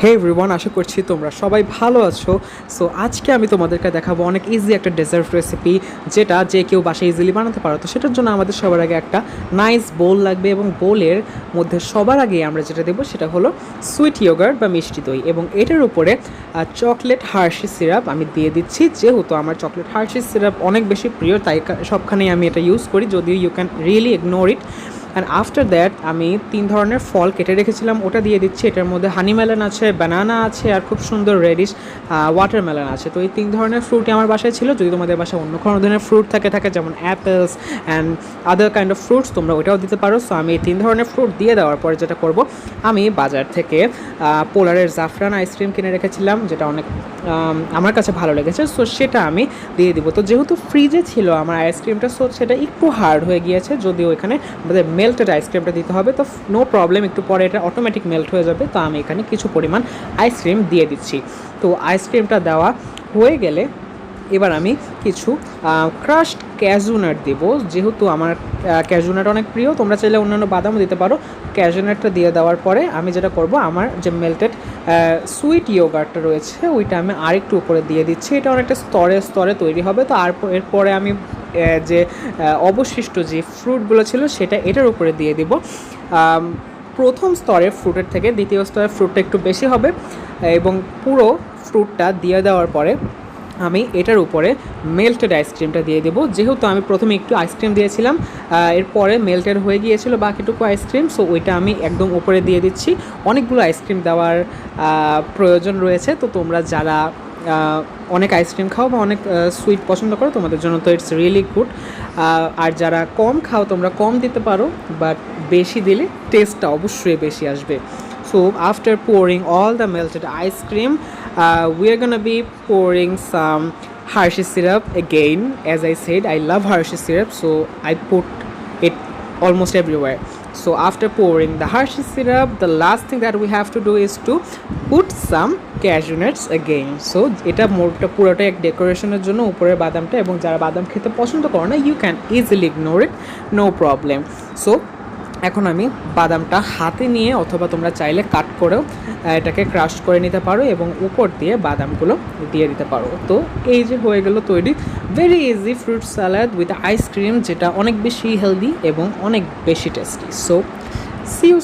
হে everyone, আশা করছি তোমরা সবাই ভালো আছো। সো আজকে আমি তোমাদেরকে দেখাবো অনেক ইজি একটা ডেজার্ট রেসিপি, যেটা যে কেউ বাসায় ইজিলি বানাতে পারো। তো সেটার জন্য আমাদের সবার আগে একটা নাইস বোল লাগবে, এবং বোলের মধ্যে সবার আগে আমরা যেটা দেবো সেটা হলো সুইট ইয়োগার্ট বা মিষ্টি দই, এবং এটার উপরে চকলেট হার্শি সিরাপ আমি দিয়ে দিচ্ছি। যেহেতু আমার চকলেট হার্শি সিরাপ অনেক বেশি প্রিয়, তাই সবখানেই আমি এটা ইউজ করি, যদিও you can really ignore it. And after that আমি 3 ধরনের ফল কেটে রেখেছিলাম, ওটা দিয়ে দিচ্ছি। এটার মধ্যে হানি মেলন আছে, ব্যানানা আছে, আর খুব সুন্দর রেডিশ ওয়াটারমেলন আছে। তো এই 3 ধরনের ফ্রুটই আমার বাসায় ছিল। যদি তোমাদের বাসায় অন্য কোনো ধরনের ফ্রুট থাকে যেমন apples and other kind of fruits, তোমরা ওটাও দিতে পারো। সো আমি এই 3 ধরনের ফ্রুট দিয়ে দেওয়ার পরে যেটা করব, আমি বাজার থেকে পোলারের জাফরান আইসক্রিম কিনে রেখেছিলাম, যেটা অনেক আমার কাছে ভালো লেগেছে। সো সেটা আমি দিয়ে দিব। তো যেহেতু ফ্রিজে ছিল আমার আইসক্রিমটা, সো সেটা একটু হার্ড হয়ে গিয়েছে, যদিও এখানে আমাদের মেল্টেড আইসক্রিমটা দিতে হবে। তো নো প্রবলেম, একটু পরে এটা অটোমেটিক মেল্ট হয়ে যাবে। তো আমি এখানে কিছু পরিমাণ আইসক্রিম দিয়ে দিচ্ছি। তো আইসক্রিমটা দেওয়া হয়ে গেলে এবার আমি কিছু ক্রাশড ক্যাজুনাট দেব। যেহেতু আমার ক্যাজুনাট অনেক প্রিয়, তোমরা চাইলে অন্যান্য বাদামও দিতে পারো। ক্যাজুনাটটা দিয়ে দেওয়ার পরে আমি যেটা করব, আমার যে মেল্টেড সুইট ইয়োগার্টটা রয়েছে ওইটা আমি আরেকটু উপরে দিয়ে দিচ্ছি। এটা অনেকটা স্তরে স্তরে তৈরি হবে। তো এরপরে আমি যে অবশিষ্ট যে ফ্রুটগুলো ছিল সেটা এটার উপরে দিয়ে দিব। প্রথম স্তরের ফ্রুটের থেকে দ্বিতীয় স্তরের ফ্রুটটা একটু বেশি হবে, এবং পুরো ফ্রুটটা দিয়ে দেওয়ার পরে আমি এটার উপরে মেল্টেড আইসক্রিমটা দিয়ে দেবো। যেহেতু আমি প্রথমে একটু আইসক্রিম দিয়েছিলাম, এরপরে মেল্টেড হয়ে গিয়েছিল বাকিটুকু আইসক্রিম, সো ওইটা আমি একদম উপরে দিয়ে দিচ্ছি। অনেকগুলো আইসক্রিম দেওয়ার প্রয়োজন রয়েছে। তো তোমরা যারা অনেক আইসক্রিম খাও বা অনেক সুইট পছন্দ করো, তোমাদের জন্য তো ইটস রিয়েলি গুড। আর যারা কম খাও তোমরা কম দিতে পারো, বাট বেশি দিলে টেস্টটা অবশ্যই বেশি আসবে। So after pouring all the melted ice cream, we are gonna be pouring some Hershey syrup again. As I said, I love Hershey syrup, so I put it almost everywhere. So after pouring the Hershey syrup, the last thing that we have to do is to put some cashew nuts again. So এটা পুরোটা এক ডেকোরেশনের জন্য উপরের বাদামটা, এবং যারা বাদাম খেতে পছন্দ করো না, you can easily ignore it, no problem. So এখন আমি বাদামটা হাতে নিয়ে, অথবা তোমরা চাইলে কাট করেও এটাকে ক্রাশ করে নিতে পারো, এবং উপর দিয়ে বাদামগুলো দিয়ে দিতে পারো। তো এই যে হয়ে গেল তৈরি very easy fruit salad with ice cream, যেটা অনেক বেশি হেলদি এবং অনেক বেশি টেস্টি। So C you.